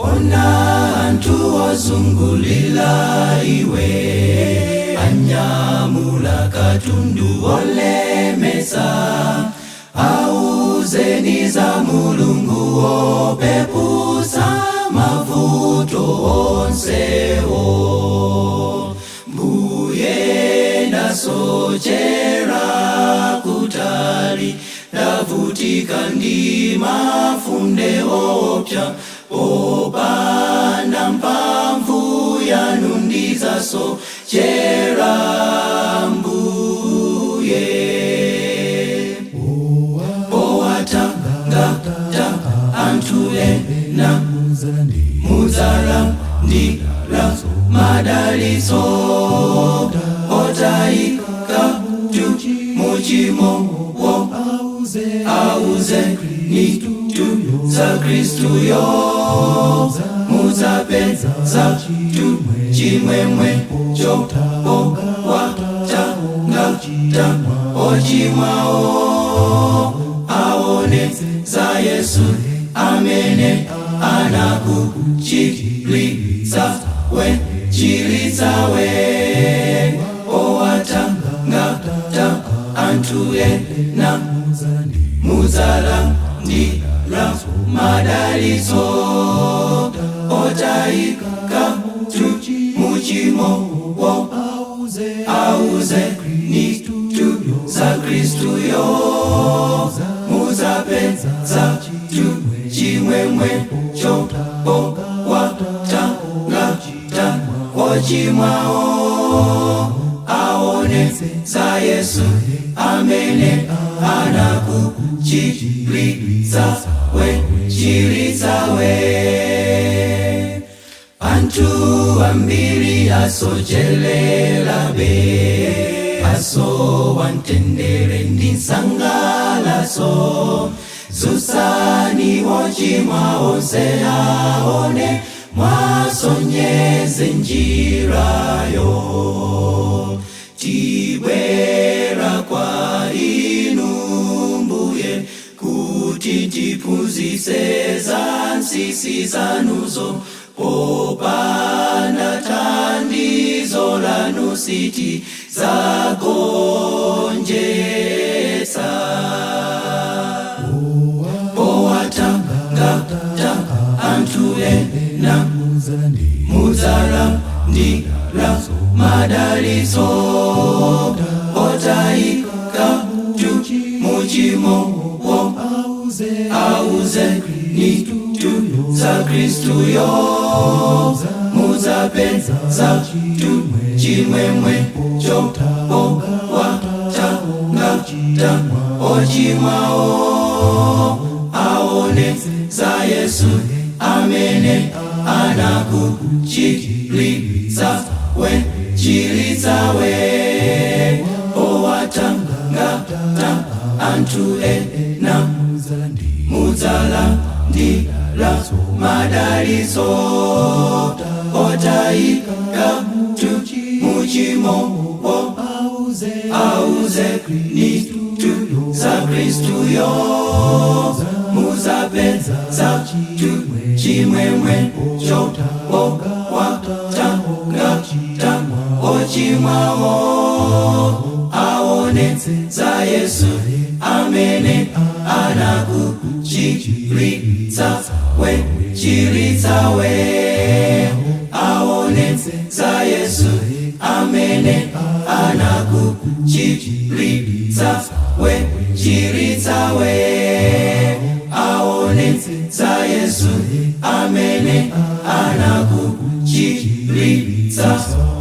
Ona antu ozungulila iwe, anyamula katundu olemesa, auzeni za Mulungu opepusa mavuto onsewo. Mbuye ndasochera kutali, ndavutika ndi mafunde opya, popanda mphamvu yanu ndizasochera Mbuye. Owatangata anthu ena mudzalandira madalitso, otayika muchimowo auzeni za Kristuyo, mudzapeza chimwemwe chopowatangata ochimwawo, aone za Yesu amene anakuchiritsawe. Owatangata anthu ena mudzalandira madalitso, otayika muchimowo auzeni za Kristuyo, mudzapeza chimwemwe chopowatangata ochimwawo, aone za Yesu amene anakuchiritsawe. Anthu ambiri asochererabe, asowa mtendere ndi nsangalaso, zusani ochimwa onse aone, mwasonyeze njirayo. Tibwera kwa inu Mbuye, kuti tiphunzitse za nsisi zanuzo, popanda thandizo lanu sitidzagonjetsa. Owatangata anthu ena mudzalandira madalitso, otayika muchimowo auzeni za Kristuyo, mudzapeza chimwemwe chopowatangata ochimwawo, aone za Yesu amene anakuchiritsawe. Owatangata anthu ena mudzalandira madalitso, otayika muchimowo auzeni za Kristuyo, mudzapeza chimwemwe chopowatangata ochimwawo, aone za Yesu amene anakuchiritsawe. Aone za Yesu amene anakuchiritsawe. Aone za Yesu amene anakuchiritsawe.